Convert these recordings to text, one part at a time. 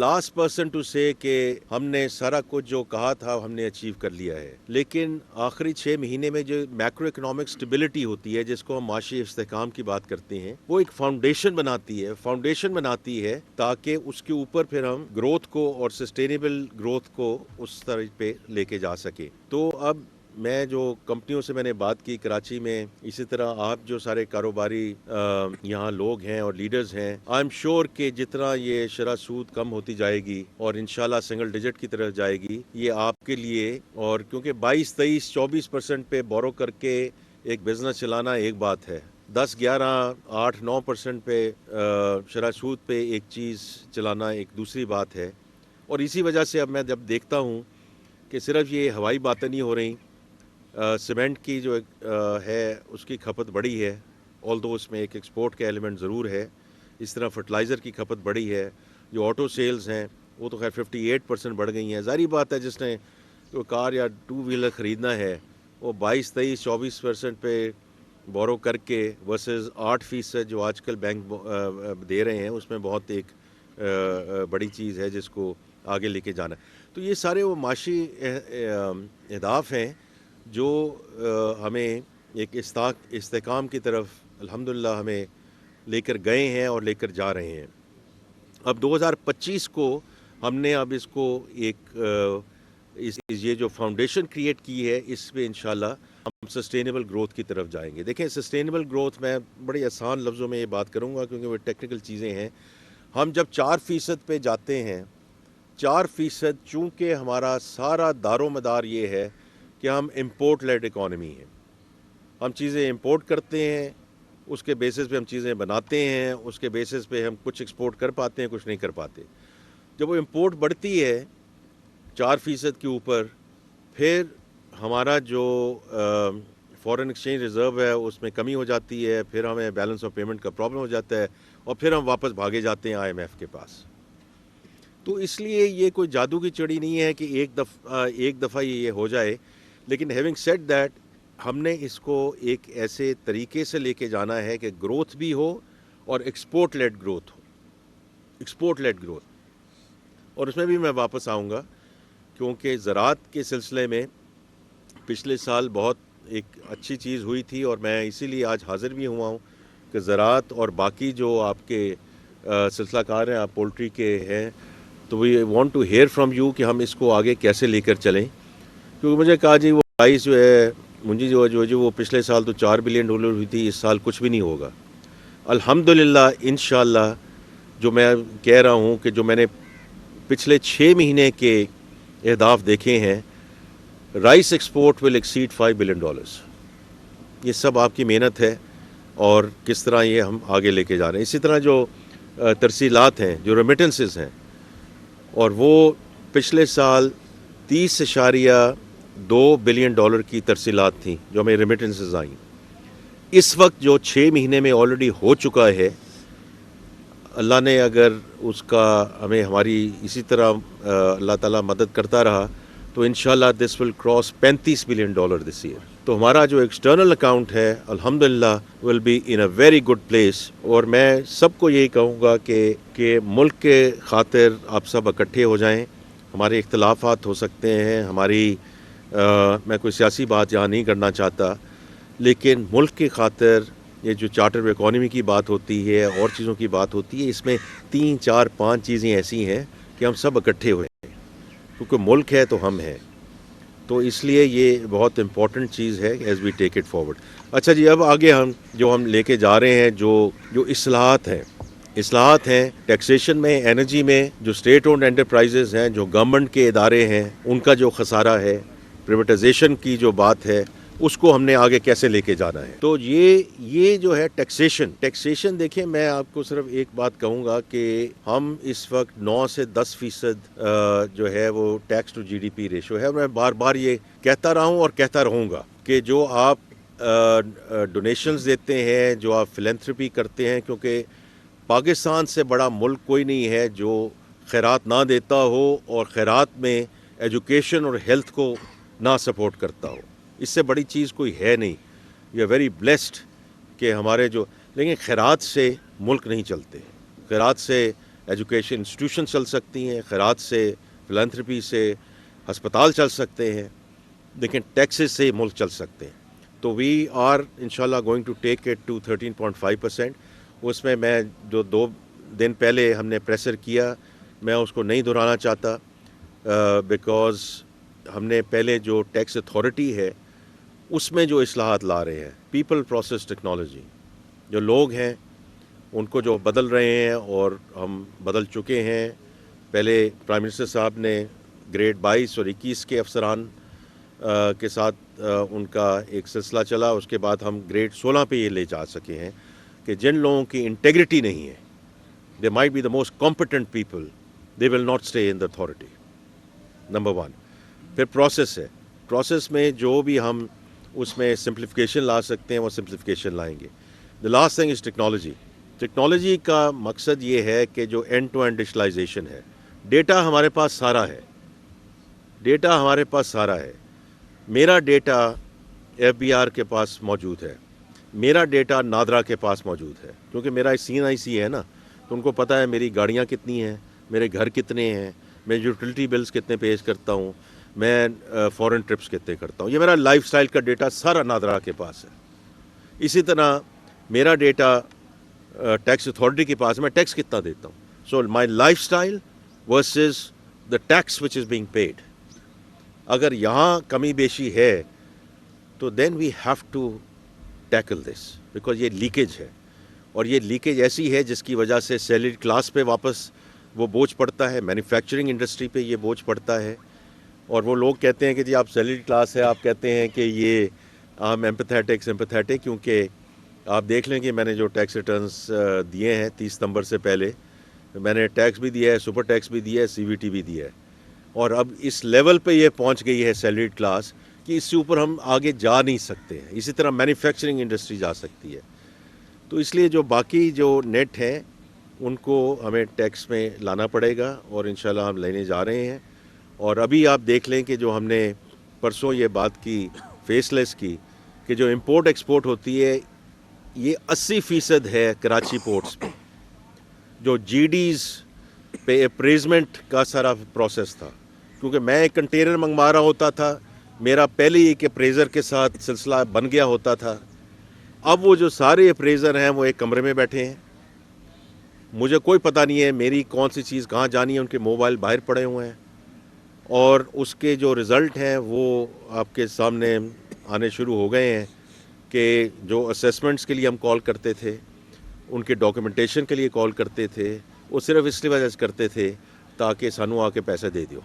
last person to say کہ ہم نے سارا کچھ جو کہا تھا ہم نے اچیو کر لیا ہے، لیکن آخری 6 مہینے میں جو میکرو اکنامک اسٹیبلٹی ہوتی ہے جس کو ہم معاشی استحکام کی بات کرتے ہیں، وہ ایک فاؤنڈیشن بناتی ہے تاکہ اس کے اوپر پھر ہم گروتھ کو اور سسٹینیبل گروتھ کو اس طرح پہ لے کے جا سکیں. تو اب میں جو کمپنیوں سے میں نے بات کی کراچی میں، اسی طرح آپ جو سارے کاروباری یہاں لوگ ہیں اور لیڈرز ہیں، آئی ایم شیور کہ جتنا یہ شرح سود کم ہوتی جائے گی اور انشاءاللہ سنگل ڈیجٹ کی طرف جائے گی، یہ آپ کے لیے، اور کیونکہ 22 23 24% پہ بورو کر کے ایک بزنس چلانا ایک بات ہے، 10 11 8 9% پہ شرح سود پہ ایک چیز چلانا ایک دوسری بات ہے. اور اسی وجہ سے اب میں جب دیکھتا ہوں کہ صرف یہ ہوائی باتیں نہیں ہو رہی، سیمنٹ کی جو ہے اس کی کھپت بڑھی ہے، آلدو اس میں ایک ایکسپورٹ کا ایلیمنٹ ضرور ہے. اس طرح فرٹیلائزر کی کھپت بڑھی ہے. جو آٹو سیلز ہیں وہ تو خیر 58% بڑھ گئی ہیں. ظاہری بات ہے جس نے جو کار یا 2 ویلر خریدنا ہے وہ 22 23 24% پہ بورو کر کے ورسز 8% جو آج کل بینک دے رہے ہیں، اس میں بہت ایک بڑی چیز ہے جس کو آگے لے کے جانا ہے. تو یہ سارے وہ معاشی اہداف ہیں جو ہمیں ایک استحکام کی طرف الحمدللہ ہمیں لے کر گئے ہیں اور لے کر جا رہے ہیں. اب 2025 کو ہم نے اب اس کو ایک یہ جو فاؤنڈیشن کریٹ کی ہے، اس پہ انشاءاللہ ہم سسٹینیبل گروتھ کی طرف جائیں گے. دیکھیں سسٹینیبل گروتھ میں بڑے آسان لفظوں میں یہ بات کروں گا کیونکہ وہ ٹیکنیکل چیزیں ہیں. ہم جب 4% پہ جاتے ہیں، 4% چونکہ ہمارا سارا دار و مدار یہ ہے کہ ہم امپورٹ لیڈ اکانومی ہیں، ہم چیزیں امپورٹ کرتے ہیں، اس کے بیسس پہ ہم چیزیں بناتے ہیں، اس کے بیسس پہ ہم کچھ ایکسپورٹ کر پاتے ہیں، کچھ نہیں کر پاتے. جب وہ امپورٹ بڑھتی ہے 4% کے اوپر، پھر ہمارا جو فورن ایکسچینج ریزرو ہے اس میں کمی ہو جاتی ہے، پھر ہمیں بیلنس آف پیمنٹ کا پرابلم ہو جاتا ہے اور پھر ہم واپس بھاگے جاتے ہیں IMF کے پاس. تو اس لیے یہ کوئی جادو کی چڑی نہیں ہے کہ ایک دفعہ یہ ہو جائے. لیکن ہیونگ سیڈ دیٹ، ہم نے اس کو ایک ایسے طریقے سے لے کے جانا ہے کہ گروتھ بھی ہو اور ایکسپورٹ لیڈ گروتھ ہو. اور اس میں بھی میں واپس آؤں گا کیونکہ زراعت کے سلسلے میں پچھلے سال بہت ایک اچھی چیز ہوئی تھی، اور میں اسی لیے آج حاضر بھی ہوا ہوں کہ زراعت اور باقی جو آپ کے سلسلہ کار ہیں، آپ پولٹری کے ہیں، تو we want to hear from you کہ ہم اس کو آگے کیسے لے کر چلیں. کیونکہ مجھے کہا جی وہ پرائز جو ہے منجی جو وہ پچھلے سال تو $4 بلین ہوئی تھی، اس سال کچھ بھی نہیں ہوگا. الحمدللہ انشاءاللہ جو میں کہہ رہا ہوں کہ جو میں نے پچھلے 6 مہینے کے اہداف دیکھے ہیں، رائس ایکسپورٹ ول ایکسیڈ $5 بلین. یہ سب آپ کی محنت ہے اور کس طرح یہ ہم آگے لے کے جا رہے ہیں. اسی طرح جو ترسیلات ہیں، جو ریمیٹنسز ہیں، اور وہ پچھلے سال $30.2 بلین کی ترسیلات تھیں جو ہمیں ریمیٹنسز آئیں. اس وقت جو 6 مہینے میں آلریڈی ہو چکا ہے، اللہ نے اگر اس کا ہمیں ہماری اسی طرح اللہ تعالیٰ مدد کرتا رہا تو انشاءاللہ this will cross $35 billion this year. تو ہمارا جو ایکسٹرنل اکاؤنٹ ہے الحمدللہ will be in a very good place. اور میں سب کو یہی کہوں گا کہ ملک کے خاطر آپ سب اکٹھے ہو جائیں. ہمارے اختلافات ہو سکتے ہیں، میں کوئی سیاسی بات یہاں نہیں کرنا چاہتا، لیکن ملک کی خاطر یہ جو چارٹر اکانومی کی بات ہوتی ہے اور چیزوں کی بات ہوتی ہے، اس میں 3 4 5 چیزیں ایسی ہیں کہ ہم سب اکٹھے ہوئے ہیں، کیونکہ ملک ہے تو ہم ہیں. تو اس لیے یہ بہت امپورٹنٹ چیز ہے as we take it forward. اچھا جی، اب آگے ہم لے کے جا رہے ہیں جو اصلاحات ہیں ٹیکسیشن میں، انرجی میں، جو اسٹیٹ اونڈ انٹرپرائزز ہیں، جو گورنمنٹ کے ادارے ہیں، ان کا جو خسارہ ہے، پرائیویٹائزیشن کی جو بات ہے، اس کو ہم نے آگے کیسے لے کے جانا ہے. تو یہ جو ہے ٹیکسیشن دیکھیں، میں آپ کو صرف ایک بات کہوں گا کہ ہم اس وقت 9 سے 10% جو ہے وہ ٹیکس ٹو GDP ریشو ہے. میں بار بار یہ کہتا رہا ہوں اور کہتا رہوں گا کہ جو آپ ڈونیشنز دیتے ہیں، جو آپ فلینتھرپی کرتے ہیں، کیونکہ پاکستان سے بڑا ملک کوئی نہیں ہے جو خیرات نہ دیتا ہو اور خیرات میں ایجوکیشن اور ہیلتھ کو نہ سپورٹ کرتا ہو. اس سے بڑی چیز کوئی ہے نہیں. وی آر ویری بلیسڈ کہ ہمارے لیکن خیرات سے ملک نہیں چلتے. خیرات سے ایجوکیشن انسٹیٹیوشن چل سکتی ہیں, خیرات سے, فلانتھرپی سے ہسپتال چل سکتے ہیں, لیکن ٹیکسز سے ملک چل سکتے ہیں. تو وی آر انشاءاللہ going to take it to 13.5%. اس میں جو 2 دن پہلے ہم نے پریسر کیا, میں اس کو نہیں دہرانا چاہتا, بیکاز ہم نے پہلے جو ٹیکس اتھارٹی ہے اس میں جو اصلاحات لا رہے ہیں, پیپل پروسیس ٹیکنالوجی, جو لوگ ہیں ان کو جو بدل رہے ہیں اور ہم بدل چکے ہیں. پہلے پرائم منسٹر صاحب نے گریڈ 22 اور 21 کے افسران کے ساتھ ان کا ایک سلسلہ چلا, اس کے بعد ہم گریڈ 16 پہ یہ لے جا سکے ہیں کہ جن لوگوں کی انٹیگریٹی نہیں ہے, they might be the most competent people, they will not stay in the authority. Number 1. پھر پروسیس ہے, پروسیس میں جو بھی ہم اس میں سمپلیفیکیشن لا سکتے ہیں وہ سمپلیفیکیشن لائیں گے. The last thing is technology. Technology کا مقصد یہ ہے کہ جو اینڈ ٹو اینڈ ڈیجیٹلائزیشن ہے, ڈیٹا ہمارے پاس سارا ہے, ڈیٹا ہمارے پاس سارا ہے. میرا ڈیٹا ایف بی آر کے پاس موجود ہے, میرا ڈیٹا نادرا کے پاس موجود ہے, کیونکہ میرا CNIC ہے نا, تو ان کو پتہ ہے میری گاڑیاں کتنی ہیں, میرے گھر کتنے ہیں, میں یوٹیلٹی بلز کتنے پیش کرتا ہوں, میں فورن ٹرپس کتنے کرتا ہوں. یہ میرا لائف سٹائل کا ڈیٹا سارا نادرا کے پاس ہے. اسی طرح میرا ڈیٹا ٹیکس اتھارٹی کے پاس ہے, میں ٹیکس کتنا دیتا ہوں. So my lifestyle versus the tax which is being paid. اگر یہاں کمی بیشی ہے تو then we have to tackle this, because یہ لیکیج ہے, اور یہ لیکیج ایسی ہے جس کی وجہ سے سیلری کلاس پہ واپس وہ بوجھ پڑتا ہے, مینوفیکچرنگ انڈسٹری پہ یہ بوجھ پڑتا ہے. اور وہ لوگ کہتے ہیں کہ جی آپ سیلری کلاس ہے, آپ کہتے ہیں کہ یہ ہم سمپیتھیٹک, کیونکہ آپ دیکھ لیں کہ میں نے جو ٹیکس ریٹرنز دیے ہیں 30 ستمبر سے پہلے, میں نے ٹیکس بھی دیا ہے, سپر ٹیکس بھی دیا ہے, CVT بھی دیا ہے, اور اب اس لیول پہ یہ پہنچ گئی ہے سیلری کلاس کہ اس سے اوپر ہم آگے جا نہیں سکتے ہیں. اسی طرح مینوفیکچرنگ انڈسٹری جا سکتی ہے. تو اس لیے جو باقی جو نیٹ ہیں ان کو ہمیں ٹیکس میں لانا پڑے گا, اور انشاءاللہ ہم لینے جا رہے ہیں. اور ابھی آپ دیکھ لیں کہ جو ہم نے پرسوں یہ بات کی فیس لیس کی, کہ جو امپورٹ ایکسپورٹ ہوتی ہے یہ 80% ہے کراچی پورٹس پہ. جو GDs پہ اپریزمنٹ کا سارا پروسیس تھا, کیونکہ میں ایک کنٹینر منگوا رہا ہوتا تھا, میرا پہلے ہی ایک اپریزر کے ساتھ سلسلہ بن گیا ہوتا تھا. اب وہ جو سارے اپریزر ہیں وہ ایک کمرے میں بیٹھے ہیں, مجھے کوئی پتہ نہیں ہے میری کون سی چیز کہاں جانی ہے, ان کے موبائل باہر پڑے ہوئے ہیں, اور اس کے جو رزلٹ ہیں وہ آپ کے سامنے آنے شروع ہو گئے ہیں. کہ جو اسیسمنٹس کے لیے ہم کال کرتے تھے, ان کے ڈاکیومنٹیشن کے لیے کال کرتے تھے, وہ صرف اس لیے وجہ سے کرتے تھے تاکہ سانو آ کے پیسے دے دیو,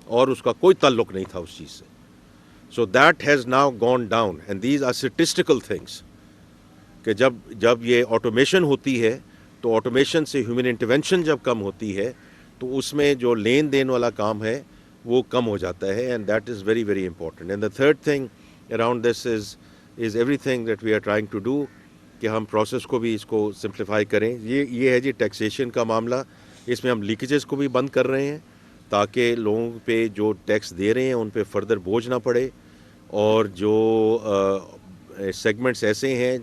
اور اس کا کوئی تعلق نہیں تھا اس چیز سے. So that has now gone down, and these are statistical things. کہ جب یہ آٹومیشن ہوتی ہے تو آٹومیشن سے ہیومن انٹرونشن جب کم ہوتی ہے تو اس میں جو لین دین والا کام ہے وہ کم ہو جاتا ہے, and that is very very important. And the third thing around this is everything that we are trying to do, کہ ہم پروسیس کو بھی اس کو سمپلیفائی کریں. یہ ہے جی ٹیکسیشن کا معاملہ. اس میں ہم لیکیجز کو بھی بند کر رہے ہیں تاکہ لوگوں پہ جو ٹیکس دے رہے ہیں ان پہ فردر بوجھ نہ پڑے, اور جو سیگمنٹس ایسے ہیں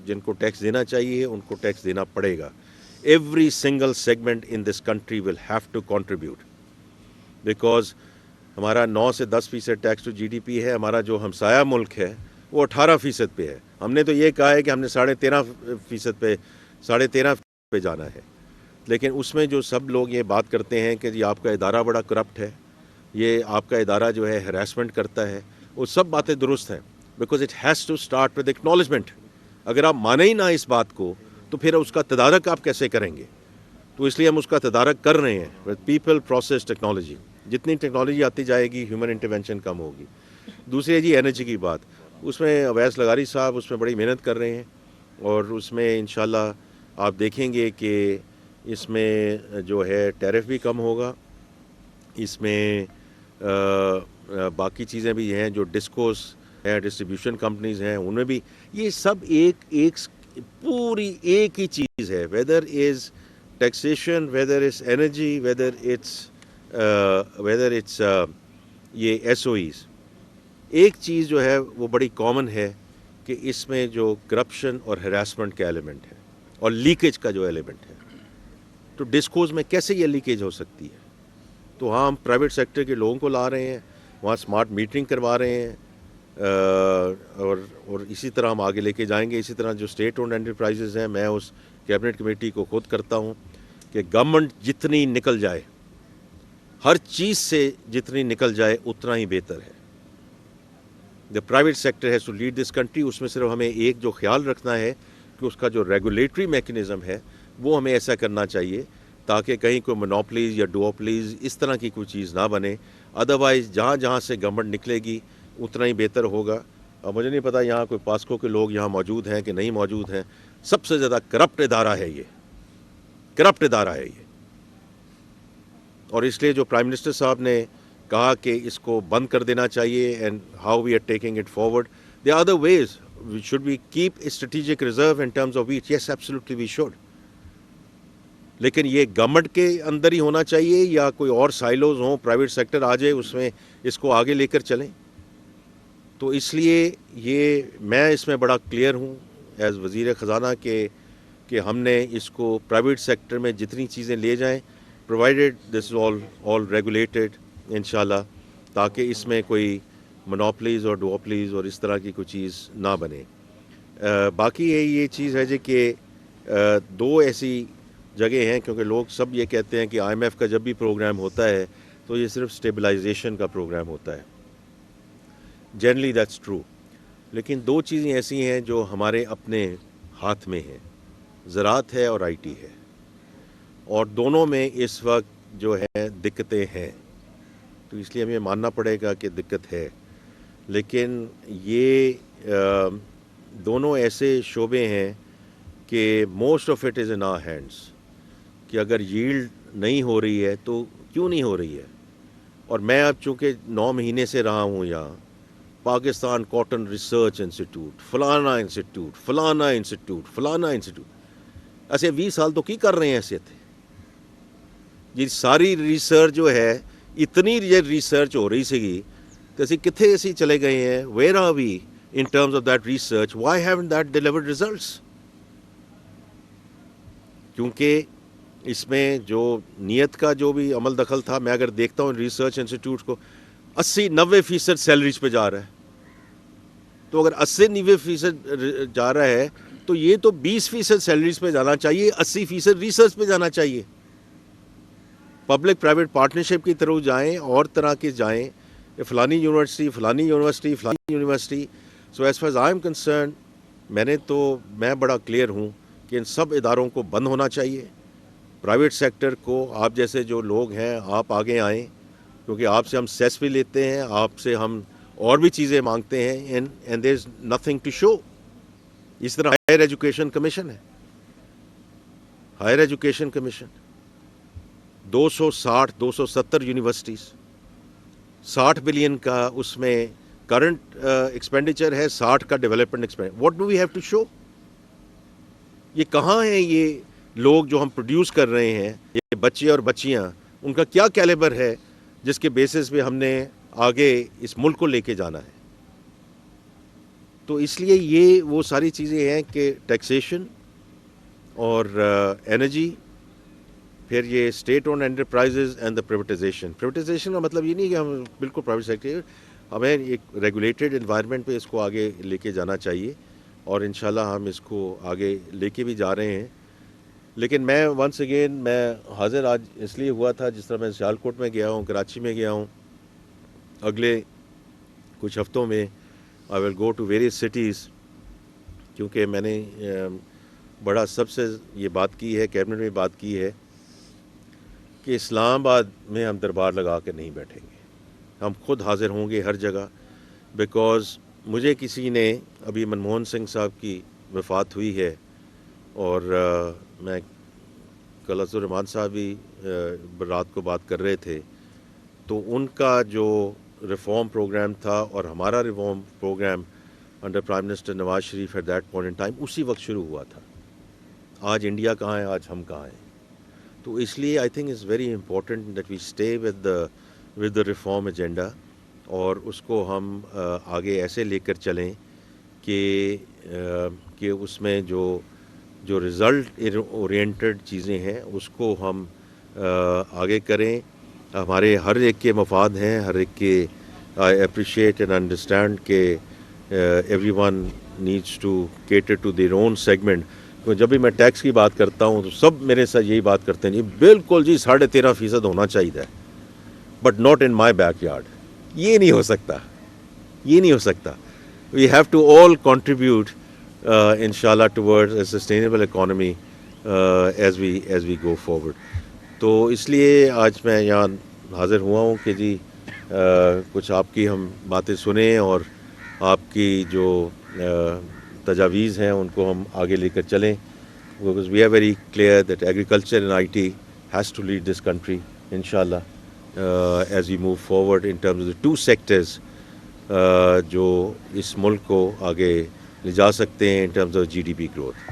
جن کو ٹیکس دینا چاہیے ان کو ٹیکس دینا پڑے گا. Every single segment in this country will have to contribute, because ہمارا 9 سے 10% ٹیکس ٹو GDP ہے. ہمارا جو ہمسایہ ملک ہے وہ 18% پہ ہے. ہم نے تو یہ کہا ہے کہ ہم نے 13.5% پہ جانا ہے, لیکن اس میں جو سب لوگ یہ بات کرتے ہیں کہ جی آپ کا ادارہ بڑا کرپٹ ہے, یہ آپ کا ادارہ جو ہے ہراسمنٹ کرتا ہے, وہ سب باتیں درست ہیں, because it has to start with acknowledgement. اگر آپ مانیں ہی نہ اس بات کو تو پھر اس کا تدارک آپ کیسے کریں گے؟ تو اس لیے ہم اس کا تدارک کر رہے ہیں ود پیپل پروسیس ٹیکنالوجی. جتنی ٹیکنالوجی آتی جائے گی ہیومن انٹرونشن کم ہوگی. دوسری ہے جی انرجی کی بات. اس میں اویس لغاری صاحب اس میں بڑی محنت کر رہے ہیں, اور اس میں انشاءاللہ آپ دیکھیں گے کہ اس میں جو ہے ٹیرف بھی کم ہوگا. اس میں باقی چیزیں بھی ہیں, جو ڈسکوز ہیں, ڈسٹریبیوشن کمپنیز ہیں, ان میں بھی یہ سب ایک پوری ایک ہی چیز ہے. Whether is taxation, whether is energy, whether it's یہ SOEs, ایک چیز جو ہے وہ بڑی کامن ہے کہ اس میں جو کرپشن اور ہراسمنٹ کا ایلیمنٹ ہے اور لیکیج کا جو ایلیمنٹ ہے. تو ڈسکوز میں کیسے یہ لیکیج ہو سکتی ہے؟ تو ہاں ہم پرائیویٹ سیکٹر کے لوگوں کو لا رہے ہیں، وہاں اسمارٹ میٹرنگ کروا رہے ہیں، اور اسی طرح ہم آگے لے کے جائیں گے. اسی طرح جو اسٹیٹ اونڈ انٹرپرائزز ہیں، میں اس کیبنٹ کمیٹی کو خود کرتا ہوں کہ گورنمنٹ جتنی نکل جائے، ہر چیز سے جتنی نکل جائے اتنا ہی بہتر ہے. The private sector has to lead this country. اس میں صرف ہمیں ایک جو خیال رکھنا ہے کہ اس کا جو ریگولیٹری میکنزم ہے وہ ہمیں ایسا کرنا چاہیے تاکہ کہیں کوئی مونوپلیز یا ڈوپلیز اس طرح کی کوئی چیز نہ بنے. ادروائز جہاں جہاں سے گورنمنٹ نکلے گی اتنا ہی بہتر ہوگا. اب مجھے نہیں پتا یہاں کوئی پاسکو کے لوگ یہاں موجود ہیں کہ نہیں موجود ہیں. سب سے زیادہ کرپٹ ادارہ ہے یہ، کرپٹ ادارہ ہے یہ. اور اس لیے جو پرائم منسٹر صاحب نے کہا کہ اس کو بند کر دینا چاہیے، and how we are taking it forward. There are other ways. Should we keep strategic reserve in terms of wheat? Yes absolutely we should. لیکن یہ گورنمنٹ کے اندر ہی ہونا چاہیے یا کوئی اور سائلوز ہوں، پرائیویٹ سیکٹر آ جائے اس میں اس کو آگے لے کر چلیں. تو اس لیے یہ میں اس میں بڑا کلیئر ہوں ایز وزیر خزانہ کہ ہم نے اس کو پرائیویٹ سیکٹر میں جتنی چیزیں لے جائیں، پرووائڈیڈ دس آل ریگولیٹڈ انشاءاللہ، تاکہ اس میں کوئی مونوپلیز اور ڈوپلیز اور اس طرح کی کوئی چیز نہ بنے. باقی یہ چیز ہے جی کہ دو ایسی جگہ ہیں، کیونکہ لوگ سب یہ کہتے ہیں کہ آئی ایم ایف کا جب بھی پروگرام ہوتا ہے تو یہ صرف اسٹیبلائزیشن کا پروگرام ہوتا ہے. Generally that's true. لیکن دو چیزیں ایسی ہیں جو ہمارے اپنے ہاتھ میں ہیں، زراعت ہے اور آئی ٹی ہے، اور دونوں میں اس وقت جو ہے دقتیں ہیں. تو اس لیے ہمیں ماننا پڑے گا کہ دقت ہے. لیکن یہ دونوں ایسے شعبے ہیں کہ most of it is in our hands, کہ اگر ییلڈ نہیں ہو رہی ہے تو کیوں نہیں ہو رہی ہے. اور میں اب چونکہ 9 مہینے سے رہا ہوں یہاں، پاکستان کاٹن ریسرچ انسٹیٹیوٹ، فلانا انسٹیٹیوٹ، فلانا انسٹیٹیوٹ، فلانا انسٹیٹیوٹ، ایسے 20 سال تو کی کر رہے ہیں ایسے تھے. یہ ساری ریسرچ جو ہے، اتنی یہ ریسرچ ہو رہی سیگی تو اسی کتنے ایسی چلے گئے ہیں. Where are we in terms of that research? Why haven't that delivered results? کیونکہ اس میں جو نیت کا جو بھی عمل دخل تھا، میں اگر دیکھتا ہوں ریسرچ انسٹیٹیوٹ کو 80-90% سیلریز پہ جا رہا ہے. تو اگر 80-90% جا رہا ہے تو یہ تو 20% سیلریز پہ جانا چاہیے، 80% ریسرچ پہ جانا چاہیے. پبلک پرائیویٹ پارٹنرشپ کی طرف جائیں، اور طرح کے جائیں، فلانی یونیورسٹی، فلانی یونیورسٹی، فلانی university. So as far as I am concern, میں بڑا کلیئر ہوں کہ ان سب اداروں کو بند ہونا چاہیے. پرائیویٹ سیکٹر کو، آپ جیسے جو لوگ ہیں آپ آگے آئیں، کیونکہ آپ سے ہم سیس بھی لیتے ہیں، آپ سے ہم اور بھی چیزیں مانگتے ہیں، and there is nothing to show. اس طرح ہائر ایجوکیشن کمیشن ہے، higher education commission 270 universities, 60 billion کا اس میں کرنٹ ایکسپینڈیچر ہے، 60 کا development expenditure. What do we have to show? یہ کہاں ہیں یہ لوگ جو ہم پروڈیوس کر رہے ہیں، یہ بچے اور بچیاں، ان کا کیا کیلیبر ہے جس کے بیسس پہ ہم نے آگے اس ملک کو لے کے جانا ہے؟ تو اس لیے یہ وہ ساری چیزیں ہیں کہ ٹیکسیشن اور انرجی، پھر یہ state owned enterprises and the privatisation. Privatisation کا مطلب یہ نہیں کہ ہم بالکل پرائیویٹ سیکٹر، ہمیں ایک ریگولیٹڈ انوائرمنٹ پہ اس کو آگے لے کے جانا چاہیے، اور انشاءاللہ ہم اس کو آگے لے کے بھی جا رہے ہیں. لیکن میں ونس اگین میں حاضر آج اس لیے ہوا تھا، جس طرح میں سیالکوٹ میں گیا ہوں، کراچی میں گیا ہوں، اگلے کچھ ہفتوں میں آئی ول گو ٹو ویریس سٹیز، کیونکہ میں نے بڑا سب سے یہ بات کی ہے، کیبنٹ میں بات کی ہے کہ اسلام آباد میں ہم دربار لگا کے نہیں بیٹھیں گے، ہم خود حاضر ہوں گے ہر جگہ. بیکاز مجھے کسی نے، ابھی منموہن سنگھ صاحب کی وفات ہوئی ہے، اور میں کل عبد الرحمان صاحب بھی رات کو بات کر رہے تھے، تو ان کا جو ریفارم پروگرام تھا اور ہمارا reform programme under prime minister Nawaz Sharif at that point in time اسی وقت شروع ہوا تھا. آج انڈیا کہاں ہے، آج ہم کہاں ہیں. تو اس لیے I think it's very important that we stay with the reform agenda, اور اس کو ہم آگے ایسے لے کر چلیں کہ اس میں جو جو رزلٹ اورینٹڈ چیزیں ہیں اس کو ہم آگے کریں. ہمارے ہر ایک کے مفاد ہیں, ہر ایک کے آئی اپریشیٹ اینڈ انڈرسٹینڈ کہ everyone needs to cater to their own segment. جب بھی میں ٹیکس کی بات کرتا ہوں تو سب میرے ساتھ یہی بات کرتے ہیں, جی بالکل جی 13.5% ہونا چاہیے, but not in my backyard. یہ نہیں ہو سکتا, یہ نہیں ہو سکتا. We have to all contribute ان شاء اللہ towards a sustainable economy as we go forward. تو اس لیے آج میں یہاں حاضر ہوا ہوں کہ جی کچھ آپ کی ہم باتیں سنیں اور آپ کی جو تجاویز ہیں ان کو ہم آگے لے کر چلیں. Because we are very clear that agriculture and IT has to lead this country ان شاء اللہ as we move forward in terms of 2 sectors جو اس ملک کو آگے لے جا سکتے ہیں in terms of GDP growth.